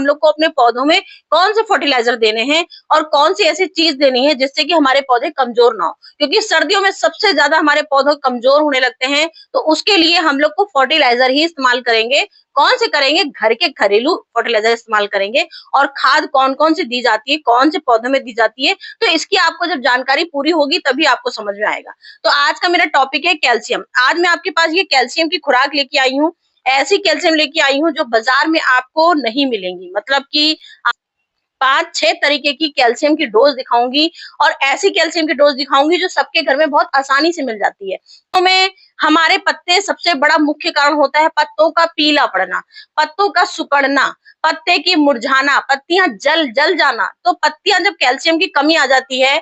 लोग को अपने पौधों में कौन से फर्टिलाइजर देने हैं और कौन सी ऐसी चीज देनी है जिससे कि हमारे पौधे कमजोर ना हो, क्योंकि सर्दियों में सबसे ज्यादा हमारे पौधे कमजोर होने लगते हैं। तो उसके लिए हम लोग को फर्टिलाइजर ही इस्तेमाल करेंगे। कौन से करेंगे? घर के घरेलू फर्टिलाइजर इस्तेमाल करेंगे। और खाद कौन कौन सी दी जाती है, कौन से पौधों में दी जाती है, तो इसकी आपको जब जानकारी पूरी होगी तभी आपको समझ में आएगा। तो आज का मेरा टॉपिक है कैल्शियम। आज मैं आपके पास ये कैल्शियम की खुराक लेके आई हूँ। ऐसी कैल्शियम लेके आई हूँ जो बाजार में आपको नहीं मिलेंगी, मतलब कि 5-6 तरीके की कैल्शियम की डोज दिखाऊंगी और ऐसी कैल्शियम की डोज दिखाऊंगी जो सबके घर में बहुत आसानी से मिल जाती है। तो मैं हमारे पत्ते सबसे बड़ा मुख्य कारण होता है पत्तों का पीला पड़ना, पत्तों का सिकुड़ना, पत्ते की मुरझाना, पत्तियां जल जल जाना। तो पत्तियां जब कैल्शियम की कमी आ जाती है,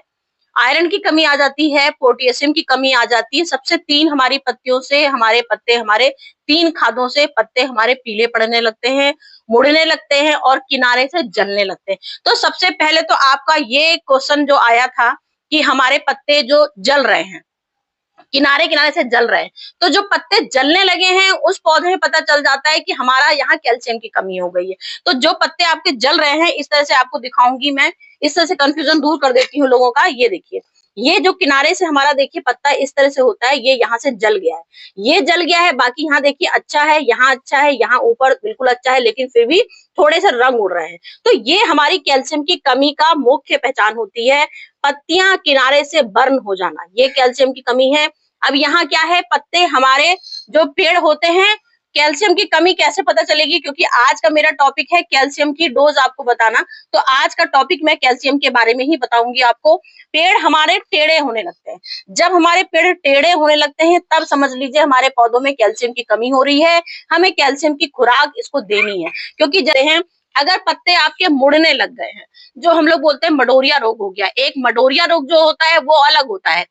आयरन की कमी आ जाती है, पोटेशियम की कमी आ जाती है, सबसे 3 हमारी पत्तियों से हमारे पत्ते, हमारे 3 खादों से पत्ते हमारे पीले पड़ने लगते हैं, मुड़ने लगते हैं और किनारे से जलने लगते हैं। तो सबसे पहले तो आपका ये क्वेश्चन जो आया था कि हमारे पत्ते जो जल रहे हैं, किनारे किनारे से जल रहे हैं, तो जो पत्ते जलने लगे हैं उस पौधे में पता चल जाता है कि हमारा यहाँ कैल्शियम की कमी हो गई है। तो जो पत्ते आपके जल रहे हैं इस तरह से आपको दिखाऊंगी मैं, इस तरह से कंफ्यूजन दूर कर देती हूँ लोगों का। ये देखिए, ये जो किनारे से हमारा देखिए पत्ता इस तरह से होता है, ये यहाँ से जल गया है, ये जल गया है, बाकी यहाँ देखिए अच्छा है, यहाँ अच्छा है, यहाँ ऊपर बिल्कुल अच्छा है, लेकिन फिर भी थोड़े से रंग उड़ रहे हैं। तो ये हमारी कैल्शियम की कमी का मुख्य पहचान होती है, पत्तियां किनारे से बर्न हो जाना, ये कैल्शियम की कमी है। अब यहाँ क्या है, पत्ते हमारे जो पेड़ होते हैं, कैल्शियम की कमी कैसे पता चलेगी, क्योंकि आज का मेरा टॉपिक है कैल्शियम की डोज आपको बताना। तो आज का टॉपिक मैं कैल्शियम के बारे में ही बताऊंगी आपको। पेड़ हमारे टेढ़े होने लगते हैं, जब हमारे पेड़ टेढ़े होने लगते हैं तब समझ लीजिए हमारे पौधों में कैल्शियम की कमी हो रही है, हमें कैल्शियम की खुराक इसको देनी है। क्योंकि जैसे हैं, अगर पत्ते आपके मुड़ने लग गए हैं, जो हम लोग बोलते हैं मडोरिया रोग हो गया, एक मडोरिया रोग जो होता है वो अलग होता है,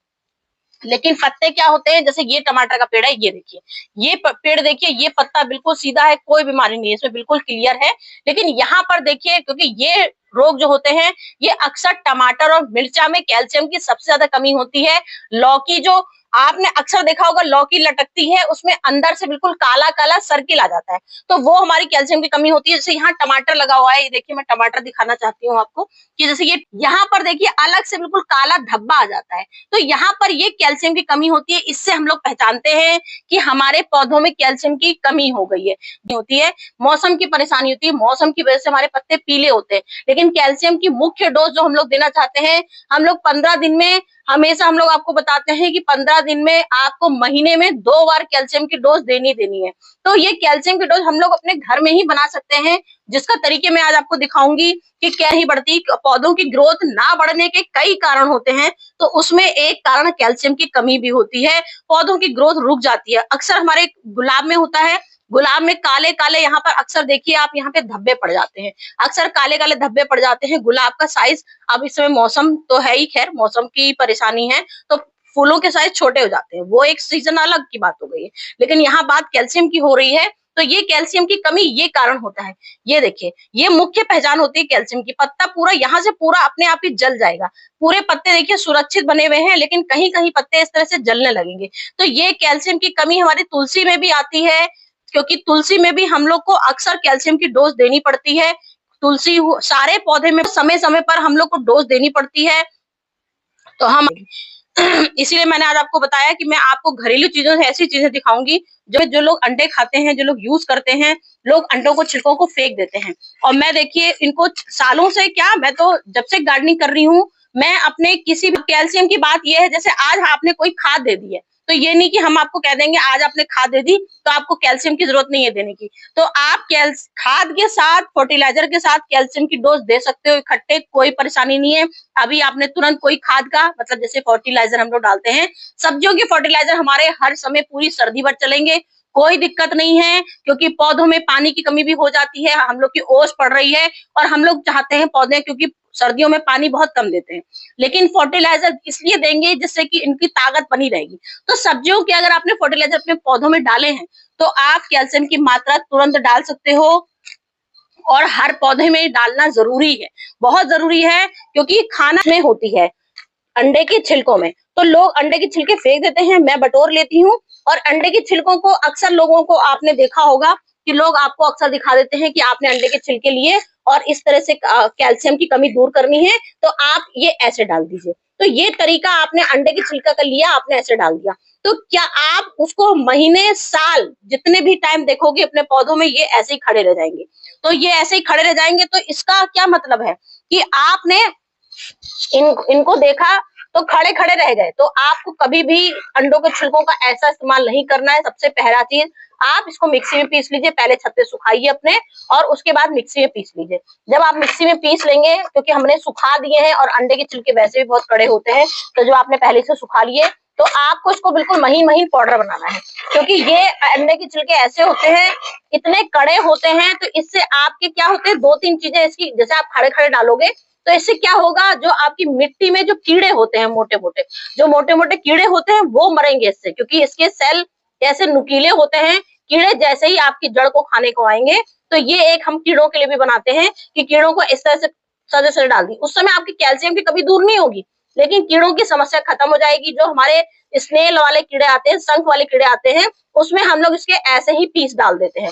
लेकिन पत्ते क्या होते हैं, जैसे ये टमाटर का पेड़ है, ये देखिए, ये पेड़ देखिए, ये पत्ता बिल्कुल सीधा है, कोई बीमारी नहीं है इसमें, बिल्कुल क्लियर है। लेकिन यहाँ पर देखिए, क्योंकि ये रोग जो होते हैं ये अक्सर टमाटर और मिर्चा में कैल्शियम की सबसे ज्यादा कमी होती है। लौकी जो आपने अक्सर देखा होगा, लौकी लटकती है, उसमें अंदर से बिल्कुल काला काला सर्किल आ जाता है, तो वो हमारी कैल्शियम की कमी होती है। जैसे यहाँ टमाटर लगा हुआ है, ये देखिए, मैं टमाटर दिखाना चाहती हूँ आपको कि जैसे ये यहाँ पर देखिए अलग से बिल्कुल काला धब्बा आ जाता है, तो यहाँ पर ये कैल्शियम की कमी होती है। इससे हम लोग पहचानते हैं कि हमारे पौधों में कैल्शियम की कमी हो गई है। होती है मौसम की परेशानी होती है, मौसम की वजह से हमारे पत्ते पीले होते हैं। लेकिन कैल्शियम की मुख्य डोज जो हम लोग देना चाहते हैं, हम लोग 15 दिन में, हमेशा हम लोग आपको बताते हैं कि 15 दिन में आपको महीने में 2 बार कैल्शियम की डोज देनी है। तो ये कैल्शियम की डोज हम लोग अपने घर में ही बना सकते हैं, जिसका तरीके मैं आज आपको दिखाऊंगी कि क्या नहीं बढ़ती। पौधों की ग्रोथ ना बढ़ने के कई कारण होते हैं, तो उसमें एक कारण कैल्शियम की कमी भी होती है, पौधों की ग्रोथ रुक जाती है। अक्सर हमारे गुलाब में होता है, गुलाब में काले काले यहाँ पर अक्सर देखिए आप, यहाँ पे धब्बे पड़ जाते हैं, अक्सर काले काले धब्बे पड़ जाते हैं। गुलाब का साइज, अब इस समय मौसम तो है ही, खैर मौसम की परेशानी है, तो फूलों के साइज छोटे हो जाते हैं, वो एक सीजन अलग की बात हो गई है। लेकिन यहाँ बात कैल्शियम की हो रही है, तो ये कैल्शियम की कमी ये कारण होता है। ये देखिए, ये मुख्य पहचान होती है कैल्शियम की। पत्ता पूरा यहाँ से पूरा अपने आप ही जल जाएगा, पूरे पत्ते देखिए सुरक्षित बने हुए हैं, लेकिन कहीं कहीं पत्ते इस तरह से जलने लगेंगे। तो ये कैल्शियम की कमी हमारी तुलसी में भी आती है, क्योंकि तुलसी में भी हम लोग को अक्सर कैल्शियम की डोज देनी पड़ती है। तुलसी सारे पौधे में समय समय पर हम लोग को डोज देनी पड़ती है। तो हम इसीलिए मैंने आज आपको बताया कि मैं आपको घरेलू चीजों से ऐसी चीजें दिखाऊंगी जो लोग अंडे खाते हैं, जो लोग यूज करते हैं, लोग अंडों को, छिलकों को फेंक देते हैं। और मैं देखिए इनको सालों से, क्या मैं तो जब से गार्डनिंग कर रही हूँ, मैं अपने किसी भी कैल्शियम की बात यह है, जैसे आज आपने कोई खाद दे दी है, तो ये नहीं कि हम आपको कह देंगे आज आपने खाद दे दी तो आपको कैल्शियम की जरूरत नहीं है देने की। तो आप खाद के साथ, फर्टिलाइजर के साथ कैल्शियम की डोज दे सकते हो इकट्ठे, कोई परेशानी नहीं है। अभी आपने तुरंत कोई खाद का, मतलब जैसे फर्टिलाइजर हम लोग डालते हैं, सब्जियों के फर्टिलाइजर हमारे हर समय पूरी सर्दी भर चलेंगे, कोई दिक्कत नहीं है, क्योंकि पौधों में पानी की कमी भी हो जाती है, हम लोग की ओस पड़ रही है और हम लोग चाहते हैं पौधे, क्योंकि सर्दियों में पानी बहुत कम देते हैं, लेकिन फर्टिलाइजर इसलिए देंगे जिससे कि इनकी ताकत बनी रहेगी। तो सब्जियों के अगर आपने फर्टिलाइजर अपने पौधों में डाले हैं तो आप कैल्शियम की मात्रा तुरंत डाल सकते हो, और हर पौधे में डालना जरूरी है, बहुत जरूरी है, क्योंकि खाना में होती है अंडे के छिलकों में। तो लोग अंडे के छिलके फेंक देते हैं, मैं बटोर लेती हूँ, और अंडे के छिलकों को अक्सर लोगों को आपने देखा होगा कि लोग आपको अक्सर दिखा देते हैं कि आपने अंडे के छिलके लिए और इस तरह से कैल्शियम की कमी दूर करनी है तो आप ये ऐसे डाल दीजिए। तो ये तरीका आपने अंडे के छिलका का लिया, आपने ऐसे डाल दिया, तो क्या आप उसको महीने साल जितने भी टाइम देखोगे अपने पौधों में ये ऐसे ही खड़े रह जाएंगे। तो ये ऐसे ही खड़े रह जाएंगे तो इसका क्या मतलब है कि आपने इनको देखा तो खड़े खड़े रह गए। तो आपको कभी भी अंडों के छिलकों का ऐसा इस्तेमाल नहीं करना है। सबसे पहला चीज, आप इसको मिक्सी में पीस लीजिए, पहले छत पे सुखाइए अपने और उसके बाद मिक्सी में पीस लीजिए। जब आप मिक्सी में पीस लेंगे, क्योंकि हमने सुखा दिए हैं और अंडे के छिलके वैसे भी बहुत कड़े होते हैं, तो जो आपने पहले से सुखा लिए, तो आपको इसको बिल्कुल महीन महीन पाउडर बनाना है। क्योंकि ये अंडे के छिलके ऐसे होते हैं, इतने कड़े होते हैं, तो इससे आपके क्या होते हैं, दो तीन चीजें इसकी, जैसे आप खड़े खड़े डालोगे तो इससे क्या होगा, जो आपकी मिट्टी में जो कीड़े होते हैं मोटे मोटे, जो मोटे मोटे कीड़े होते हैं वो मरेंगे इससे, क्योंकि इसके सेल ऐसे नुकीले होते हैं। कीड़े जैसे ही आपकी जड़ को खाने को आएंगे, तो ये एक हम कीड़ों के लिए भी बनाते हैं कि कीड़ों को इस तरह से सजे सजे डाल दी। उस समय आपकी कैल्शियम की कमी दूर नहीं होगी, लेकिन कीड़ों की समस्या खत्म हो जाएगी। जो हमारे स्नेल वाले कीड़े आते हैं, शंख वाले कीड़े आते हैं, उसमें हम लोग इसके ऐसे ही पीस डाल देते हैं।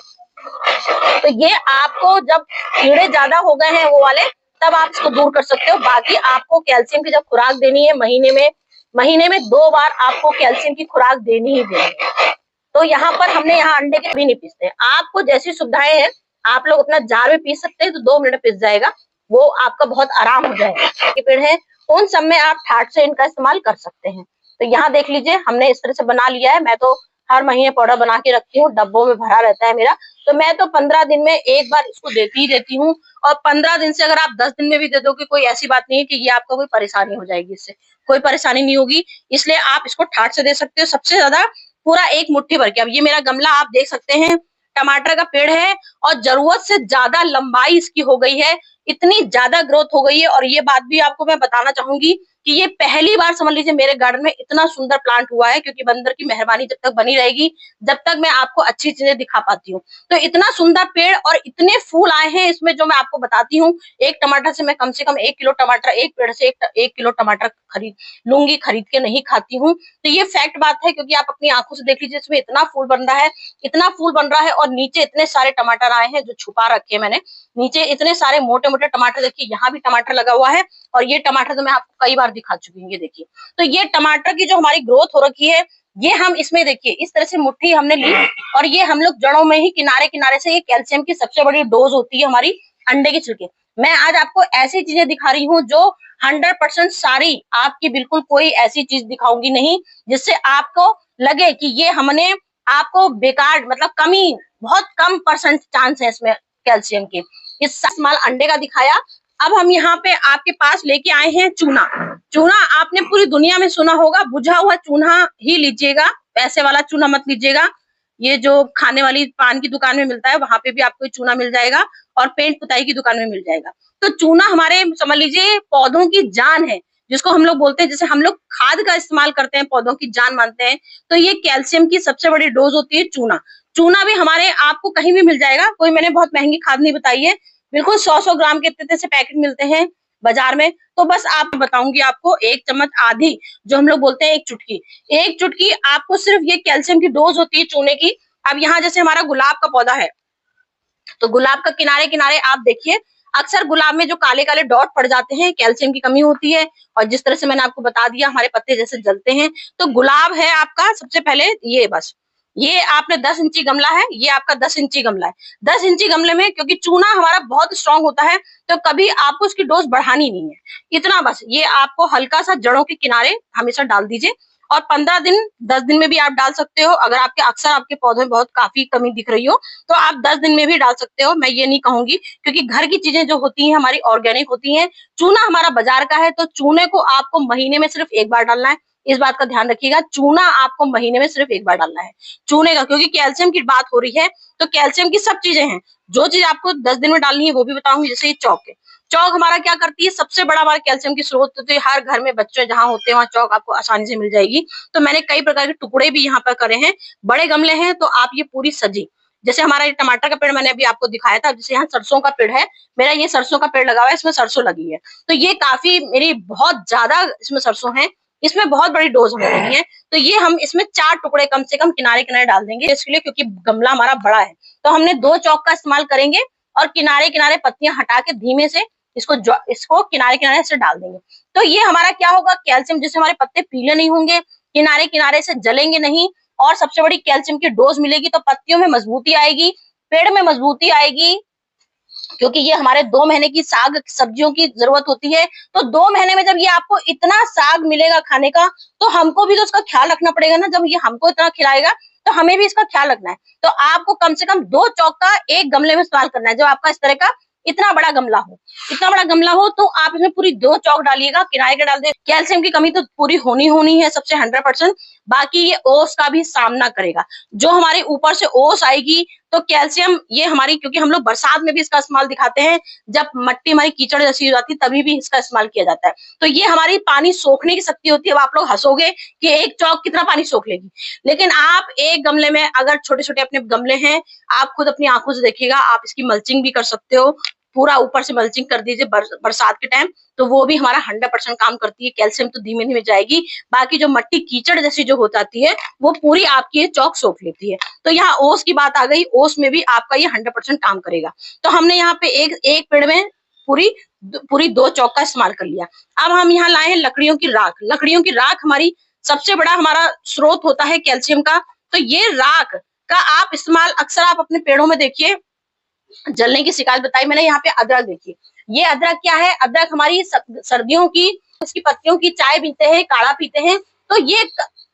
तो ये आपको जब कीड़े ज्यादा हो गए हैं वो वाले, तब आप इसको दूर कर सकते हो। बाकी आपको कैल्शियम की जब खुराक देनी है, महीने में 2 बार आपको कैल्शियम की खुराक देनी ही देनी है। तो यहाँ पर हमने यहाँ अंडे के भी नहीं पीसते, आपको जैसी सुविधाएं हैं आप लोग अपना जार में पीस सकते हैं, तो 2 मिनट पीस जाएगा, वो आपका बहुत आराम हो जाएगा। के पेड़ है उन सब में आप ठाट से इनका इस्तेमाल कर सकते हैं। तो यहाँ देख लीजिए हमने इस तरह से बना लिया है। मैं तो हर महीने पाउडर बना के रखती हूँ, डब्बों में भरा रहता है मेरा। तो मैं तो 15 दिन में एक बार इसको देती ही देती हूँ। और 15 दिन से अगर आप 10 दिन में भी दे दोगे, कोई ऐसी बात नहीं है कि ये आपको कोई परेशानी हो जाएगी, इससे कोई परेशानी नहीं होगी। इसलिए आप इसको ठाट से दे सकते हो, सबसे ज्यादा पूरा 1 मुट्ठी भर के। अब ये मेरा गमला आप देख सकते हैं, टमाटर का पेड़ है और जरूरत से ज्यादा लंबाई इसकी हो गई है, इतनी ज्यादा ग्रोथ हो गई है। और ये बात भी आपको मैं बताना चाहूंगी कि ये पहली बार समझ लीजिए मेरे गार्डन में इतना सुंदर प्लांट हुआ है, क्योंकि बंदर की मेहरबानी जब तक बनी रहेगी, जब तक मैं आपको अच्छी चीजें दिखा पाती हूँ। तो इतना सुंदर पेड़ और इतने फूल आए हैं इसमें, जो मैं आपको बताती हूँ। एक टमाटर से मैं कम 1 किलो टमाटर, एक पेड़ से 1 किलो टमाटर खरीद के नहीं खाती हूँ। तो ये फैक्ट बात है, क्योंकि आप अपनी आंखों से देख लीजिए, इसमें इतना फूल बन रहा है, इतना फूल बन रहा है। और नीचे इतने सारे टमाटर आए हैं जो छुपा रखे हैं मैंने, नीचे इतने सारे मोटे मोटे टमाटर। देखिए यहाँ भी टमाटर लगा हुआ है, और ये टमाटर तो मैं आपको कई बार दिखा चुकी हूँ। ये देखिए, तो ये टमाटर की जो हमारी ग्रोथ हो रखी है, ये हम इसमें देखिए इस तरह से मुट्ठी हमने ली, और ये हम लोग जड़ों में ही किनारे किनारे से, ये कैल्शियम की सबसे बड़ी डोज होती है हमारी अंडे के छिलके। मैं आज आपको ऐसी चीजें दिखा रही हूँ जो 100% सारी आपकी, बिल्कुल कोई ऐसी चीज दिखाऊंगी नहीं जिससे आपको लगे कि ये हमने आपको बेकार, मतलब कमी, बहुत कम परसेंट चांस है इसमें कैल्शियम के। इस इस्तेमाल अंडे का दिखाया। अब हम यहाँ पे आपके पास लेके आए हैं चूना। चूना आपने पूरी दुनिया में सुना होगा, बुझा हुआ चूना ही लीजिएगा, पैसे वाला चूना मत लीजिएगा। ये जो खाने वाली पान की दुकान में मिलता है, वहां पे भी आपको चूना मिल जाएगा, और पेंट पुताई की दुकान में मिल जाएगा। तो चूना हमारे, समझ लीजिए, पौधों की जान है, जिसको हम लोग बोलते हैं, जैसे हम लोग खाद का इस्तेमाल करते हैं, पौधों की जान मानते हैं, तो ये कैल्शियम की सबसे बड़ी डोज होती है चूना। चूना भी हमारे आपको कहीं भी मिल जाएगा, कोई मैंने बहुत महंगी खाद नहीं बताई है, बिल्कुल 100-100 ग्राम के इतने से पैकेट मिलते हैं बाजार में। तो बस आप बताऊंगी आपको, 1 चम्मच आधी, जो हम लोग बोलते हैं 1 चुटकी आपको सिर्फ ये कैल्शियम की डोज होती है चूने की। अब यहाँ जैसे हमारा गुलाब का पौधा है, तो गुलाब का किनारे किनारे आप देखिए, अक्सर गुलाब में जो काले काले डॉट पड़ जाते हैं, कैल्शियम की कमी होती है। और जिस तरह से मैंने आपको बता दिया, हमारे पत्ते जैसे जलते हैं। तो गुलाब है आपका, सबसे पहले ये, बस ये आपने 10 इंची गमला है, ये आपका 10 इंची गमला है। 10 इंची गमले में, क्योंकि चूना हमारा बहुत स्ट्रांग होता है, तो कभी आपको इसकी डोज बढ़ानी नहीं है, इतना बस ये आपको हल्का सा जड़ों के किनारे हमेशा डाल दीजिए। और 15 दिन, 10 दिन में भी आप डाल सकते हो। अगर आपके अक्सर आपके पौधे में बहुत काफी कमी दिख रही हो, तो आप 10 दिन में भी डाल सकते हो। मैं ये नहीं कहूंगी, क्योंकि घर की चीजें जो होती हैं हमारी ऑर्गेनिक होती हैं। चूना हमारा बाजार का है, तो चूने को आपको महीने में सिर्फ 1 बार डालना है। इस बात का ध्यान रखिएगा, चूना आपको महीने में सिर्फ 1 बार डालना है चूने का। क्योंकि कैल्शियम की बात हो रही है, तो कैल्शियम की सब चीजें हैं। जो चीज आपको 10 दिन में डालनी है वो भी बताऊंगी। जैसे ये चौक है, चौक हमारा क्या करती है, सबसे बड़ा हमारा कैल्शियम की स्रोत होती है। हर घर में बच्चे जहाँ होते हैं वहाँ चौक आपको आसानी से मिल जाएगी। तो मैंने कई प्रकार के टुकड़े भी यहाँ पर करे हैं। बड़े गमले हैं तो आप ये पूरी सजी, जैसे हमारा ये टमाटर का पेड़ मैंने अभी आपको दिखाया था, जैसे यहाँ सरसों का पेड़ है, मेरा ये सरसों का पेड़ लगा हुआ है, इसमें सरसों लगी है। तो ये काफी मेरी बहुत ज्यादा इसमें सरसों है, इसमें बहुत बड़ी डोज हमें देनी है। तो ये हम इसमें 4 टुकड़े कम से कम किनारे किनारे डाल देंगे इसके लिए, क्योंकि गमला हमारा बड़ा है। तो हमने 2 चौक का इस्तेमाल करेंगे और किनारे किनारे पत्तियां हटा के धीमे से इसको किनारे किनारे से डाल देंगे। तो ये हमारा क्या होगा, कैल्शियम, जिससे हमारे पत्ते पीले नहीं होंगे, किनारे किनारे से जलेंगे नहीं, और सबसे बड़ी कैल्शियम की डोज मिलेगी। तो पत्तियों में मजबूती आएगी, पेड़ में मजबूती आएगी, क्योंकि ये हमारे 2 महीने की साग सब्जियों की जरूरत होती है। तो 2 महीने में जब ये आपको इतना साग मिलेगा खाने का, तो हमको भी तो उसका ख्याल रखना पड़ेगा ना। जब ये हमको इतना खिलाएगा तो हमें भी इसका ख्याल रखना है। तो आपको कम से कम 2 चौक का एक गमले में इस्तेमाल करना है। जब आपका इस तरह का इतना बड़ा गमला हो तो आप इसमें पूरी 2 चौक डालिएगा, किनारे के डाल दे। कैल्शियम की कमी तो पूरी होनी है सबसे 100%। बाकी ये ओस का भी सामना करेगा, जो हमारे ऊपर से ओस आएगी तो कैल्शियम ये हमारी, क्योंकि हम लोग बरसात में भी इसका इस्तेमाल दिखाते हैं, जब मिट्टी हमारी कीचड़ जैसी हो जाती है तभी भी इसका इस्तेमाल किया जाता है। तो ये हमारी पानी सोखने की शक्ति होती है। अब आप लोग हंसोगे कि एक चौक कितना पानी सोख लेगी, लेकिन आप एक गमले में अगर छोटे छोटे अपने गमले हैं, आप खुद अपनी आंखों से देखिएगा, आप इसकी मल्चिंग भी कर सकते हो, पूरा ऊपर से मल्चिंग कर दीजिए बरसात के टाइम, तो वो भी हमारा 100% काम करती है। कैल्शियम तो धीमे धीमे जाएगी, बाकी जो मिट्टी कीचड़ जैसी जो हो जाती है वो पूरी आपकी ये चौक सोख लेती है। तो यहाँ ओस की बात आ गई, ओस में भी आपका ये 100% काम करेगा। तो हमने यहाँ पे एक पेड़ में पूरी 2 चौक का इस्तेमाल कर लिया। अब हम यहाँ लाए हैं लकड़ियों की राख। लकड़ियों की राख हमारी सबसे बड़ा हमारा स्रोत होता है कैल्शियम का। तो ये राख का आप इस्तेमाल अक्सर आप अपने पेड़ों में देखिए, जलने की शिकायत बताई मैंने। यहाँ पे अदरक देखिए, ये अदरक क्या है, अदरक हमारी सर्दियों की उसकी पत्तियों की चाय पीते हैं, काढ़ा पीते हैं। तो ये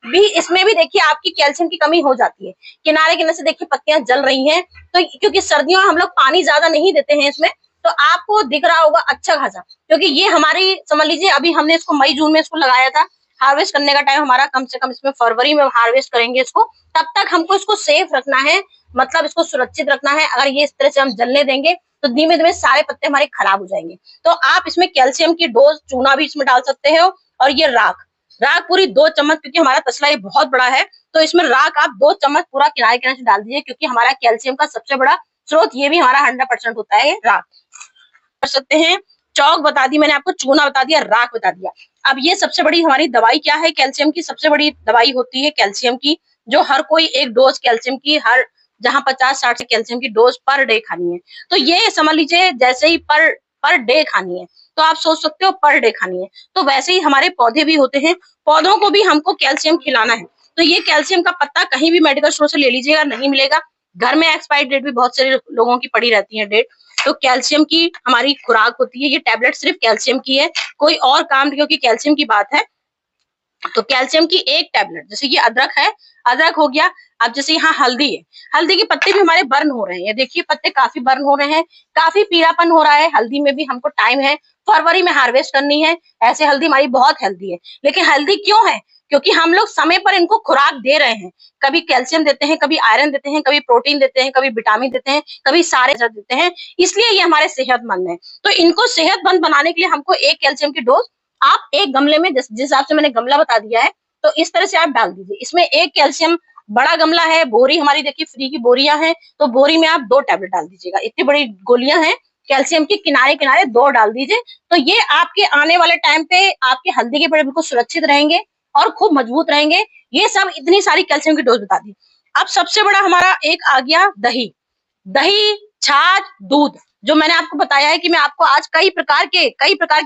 भी, इसमें भी देखिए आपकी कैल्शियम की कमी हो जाती है। किनारे किनारे से देखिए पत्तियां जल रही हैं, तो क्योंकि सर्दियों में हम लोग पानी ज्यादा नहीं देते हैं इसमें, तो आपको दिख रहा होगा अच्छा खासा। क्योंकि ये हमारी, समझ लीजिए अभी हमने इसको मई जून में इसको लगाया था, हार्वेस्ट करने का टाइम हमारा कम से कम इसमें फरवरी में हार्वेस्ट करेंगे इसको। तब तक हमको इसको सेफ रखना है, मतलब इसको सुरक्षित रखना है। अगर ये इस तरह से हम जलने देंगे तो धीमे धीमे सारे पत्ते हमारे खराब हो जाएंगे। तो आप इसमें कैल्शियम की डोज, चूना भी इसमें डाल सकते हो, और ये राख पूरी 2 चम्मच, क्योंकि हमारा तसला ये बहुत बड़ा है, तो इसमें राख आप 2 चम्मच पूरा किनारे किनारे से डाल दीजिए, क्योंकि हमारा कैल्शियम का सबसे बड़ा स्रोत ये भी हमारा 100% होता है राख। कर सकते हैं, चौक बता दी मैंने आपको, चूना बता दिया, राख बता दिया। अब ये सबसे बड़ी हमारी दवाई क्या है, कैल्शियम की सबसे बड़ी दवाई होती है कैल्शियम की, जो हर कोई एक डोज कैल्शियम की, हर जहां 50-60 कैल्शियम की डोज पर डे खानी है। तो ये समझ लीजिए जैसे ही पर डे खानी है, तो आप सोच सकते हो पर डे खानी है। तो वैसे ही हमारे पौधे भी होते हैं, पौधों को भी हमको कैल्शियम खिलाना है। तो ये कैल्शियम का पत्ता कहीं भी मेडिकल स्टोर से ले लीजिएगा, नहीं मिलेगा। घर में एक्सपायरी डेट भी बहुत सारे लोगों की पड़ी रहती है डेट। तो कैल्शियम की हमारी खुराक होती है, ये टैबलेट सिर्फ कैल्शियम की है, कोई और काम, क्योंकि कैल्शियम की बात है। तो कैल्शियम की एक टैबलेट, जैसे ये अदरक है, अदरक हो गया। अब जैसे यहाँ हल्दी है, हल्दी के पत्ते भी हमारे बर्न हो रहे हैं, देखिए पत्ते काफी बर्न हो रहे हैं, काफी पीलापन हो रहा है। हल्दी में भी हमको टाइम है, फरवरी में हार्वेस्ट करनी है। ऐसे हल्दी हमारी बहुत हेल्दी है, लेकिन हेल्दी क्यों है, क्योंकि हम लोग समय पर इनको खुराक दे रहे हैं। कभी कैल्शियम देते हैं, कभी आयरन देते हैं, कभी प्रोटीन देते हैं, कभी विटामिन देते हैं, कभी सारे देते हैं, इसलिए ये हमारे सेहतमंद है। तो इनको सेहतमंद बनाने के लिए हमको एक कैल्शियम की डोज आप एक गमले में, जिस हिसाब से मैंने गमला बता दिया है, तो इस तरह से आप डाल दीजिए। इसमें एक कैल्शियम, बड़ा गमला है, बोरी हमारी देखिए फ्री की बोरियां हैं, तो बोरी में आप 2 टैबलेट डाल दीजिएगा। इतनी बड़ी गोलियां हैं कैल्शियम की, किनारे किनारे 2 डाल दीजिए। तो ये आपके आने वाले टाइम पे आपके हल्दी के पेड़ बिल्कुल सुरक्षित रहेंगे और खूब मजबूत रहेंगे। ये सब इतनी सारी कैल्शियम की डोज बता दी। अब सबसे बड़ा हमारा एक आ गया दही, छाछ, दूध। जो मैंने आपको बताया है कि मैं आपको आज कई प्रकार के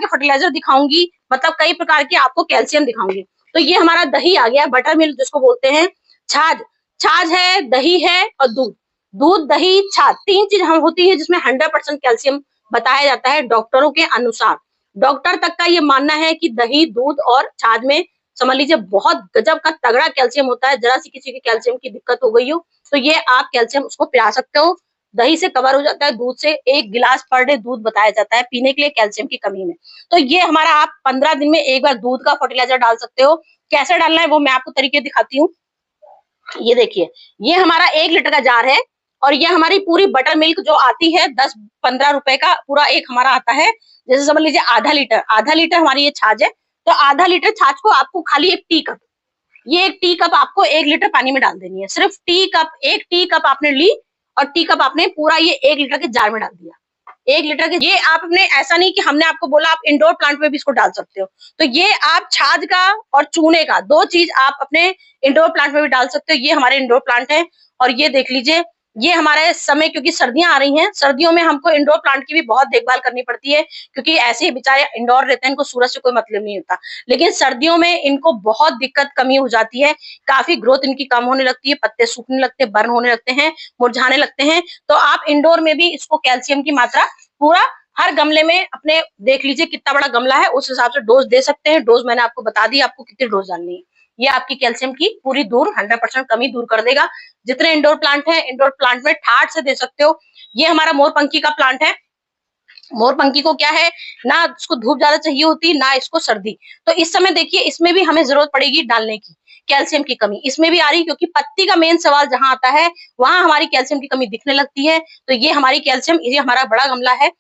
फर्टिलाइजर दिखाऊंगी, मतलब कई प्रकार के आपको कैल्शियम दिखाऊंगी। तो ये हमारा दही आ गया, बटर मिल्क जिसको बोलते हैं, छाछ है, दही है और दूध, दही, छाछ, 3 चीज हम होती है जिसमें 100% कैल्शियम बताया जाता है डॉक्टरों के अनुसार। डॉक्टर तक का ये मानना है कि दही, दूध और छाछ में समझ लीजिए बहुत गजब का तगड़ा कैल्शियम होता है। जरा सी किसी की कैल्शियम की दिक्कत हो गई हो तो ये आप कैल्शियम उसको पिला सकते हो। दही से कवर हो जाता है, दूध से 1 गिलास पर डे दूध बताया जाता है पीने के लिए कैल्शियम की कमी में। तो ये हमारा आप 15 दिन में एक बार दूध का फर्टिलाइजर डाल सकते हो। कैसे डालना है वो मैं आपको तरीके दिखाती हूँ। ये देखिए, ये हमारा 1 लीटर का जार है और ये हमारी पूरी बटर मिल्क जो आती है 10-15 रुपए का पूरा एक हमारा आता है। जैसे समझ लीजिए आधा लीटर हमारी ये छाछ है, तो आधा लीटर छाछ को आपको खाली एक टी कप आपको 1 लीटर पानी में डाल देनी है। सिर्फ एक टी कप आपने ली और टी कप आपने पूरा ये 1 लीटर के जार में डाल दिया। 1 लीटर के, ये आपने ऐसा नहीं कि हमने आपको बोला आप इंडोर प्लांट में भी इसको डाल सकते हो। तो ये आप छाछ का और चूने का 2 चीज आप अपने इंडोर प्लांट में भी डाल सकते हो। ये हमारे इंडोर प्लांट है और ये देख लीजिए ये हमारे समय, क्योंकि सर्दियां आ रही हैं, सर्दियों में हमको इंडोर प्लांट की भी बहुत देखभाल करनी पड़ती है, क्योंकि ऐसे ही बेचारे इंडोर रहते हैं, इनको सूरज से कोई मतलब नहीं होता। लेकिन सर्दियों में इनको बहुत दिक्कत कमी हो जाती है, काफी ग्रोथ इनकी कम होने लगती है, पत्ते सूखने लगते हैं, बर्न होने लगते हैं, मुरझाने लगते हैं। तो आप इंडोर में भी इसको कैल्शियम की मात्रा पूरा हर गमले में अपने देख लीजिए कितना बड़ा गमला है, उस हिसाब से डोज दे सकते हैं। डोज मैंने आपको बता दी, आपको कितनी डोज डालनी है। ये आपकी कैल्शियम की पूरी दूर 100% कमी दूर कर देगा। जितने इंडोर प्लांट है, इंडोर प्लांट में ठाट से दे सकते हो। ये हमारा मोरपंखी का प्लांट है। मोरपंखी को क्या है ना, इसको धूप ज्यादा चाहिए होती, ना इसको सर्दी। तो इस समय देखिए इसमें भी हमें जरूरत पड़ेगी डालने की। कैल्शियम की कमी इसमें भी आ रही, क्योंकि पत्ती का मेन सवाल जहां आता है वहां हमारी कैल्शियम की कमी दिखने लगती है। तो ये हमारी कैल्शियम, ये हमारा बड़ा गमला है,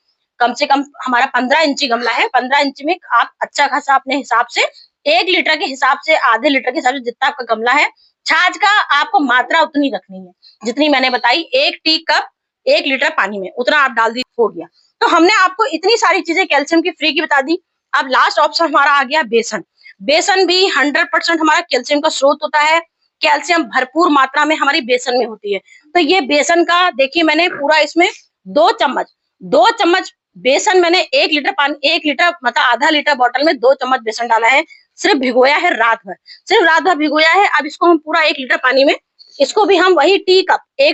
कम से कम हमारा 15 इंची गमला है। 15 इंची में आप अच्छा खासा अपने हिसाब से 1 लीटर के हिसाब से, आधे लीटर के हिसाब से, जितना आपका गमला है, छाछ का आपको मात्रा उतनी रखनी है जितनी मैंने बताई। 1 टी कप 1 लीटर पानी में उतना आप डाल दी, हो गया। तो हमने आपको इतनी सारी चीजें कैल्शियम की फ्री की बता दी। अब लास्ट ऑप्शन हमारा आ गया बेसन। बेसन भी 100% हमारा कैल्शियम का स्रोत होता है। कैल्शियम भरपूर मात्रा में हमारी बेसन में होती है। तो ये बेसन का देखिए, मैंने पूरा इसमें 2 चम्मच बेसन मैंने 1 लीटर पानी, 1 लीटर मतलब आधा लीटर बॉटल में 2 चम्मच बेसन डाला है। सिर्फ भिगोया है रात भर, सिर्फ रात भर भिगोया है। अब इसको हम पूरा 1 लीटर पानी में, इसको भी हम वही एक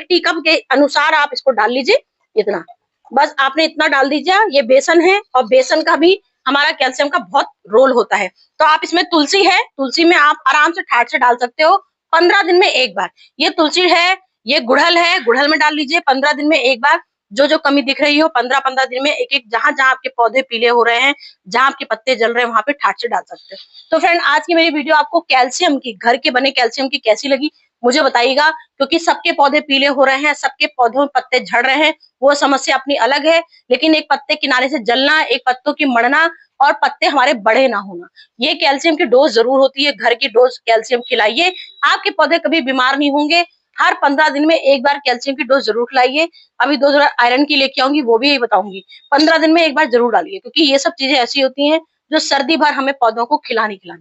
टी कप के अनुसार आप इसको डाल लीजिए। इतना बस आपने इतना डाल दीजिए। ये बेसन है, और बेसन का भी हमारा कैल्शियम का बहुत रोल होता है। तो आप इसमें तुलसी है, तुलसी में आप आराम से ठाट से डाल सकते हो 15 दिन में एक बार। ये तुलसी है, ये गुड़हल है, गुड़हल में डाल लीजिए 15 दिन में एक बार। जो जो कमी दिख रही हो 15-15 दिन में एक एक, जहां जहां आपके पौधे पीले हो रहे हैं, जहां आपके पत्ते जल रहे हैं, वहां पे ठाट से डाल सकते हो। तो फ्रेंड, आज की मेरी वीडियो आपको कैल्शियम की, घर के बने कैल्शियम की कैसी लगी मुझे बताइएगा, क्योंकि सबके पौधे पीले हो रहे हैं, सबके पौधों में पत्ते झड़ रहे हैं, वो समस्या अपनी अलग है। लेकिन एक पत्ते किनारे से जलना, एक पत्तों की मरना, और पत्ते हमारे बड़े ना होना, ये कैल्शियम की डोज जरूर होती है। घर की डोज कैल्शियम खिलाइए, आपके पौधे कभी बीमार नहीं होंगे। हर 15 दिन में एक बार कैल्शियम की डोज जरूर खिलाइए। अभी 2 जोड़ा आयरन की लेके आऊंगी, वो भी यही बताऊंगी। 15 दिन में एक बार जरूर डालिए, क्योंकि ये सब चीजें ऐसी होती हैं जो सर्दी भर हमें पौधों को खिलानी है।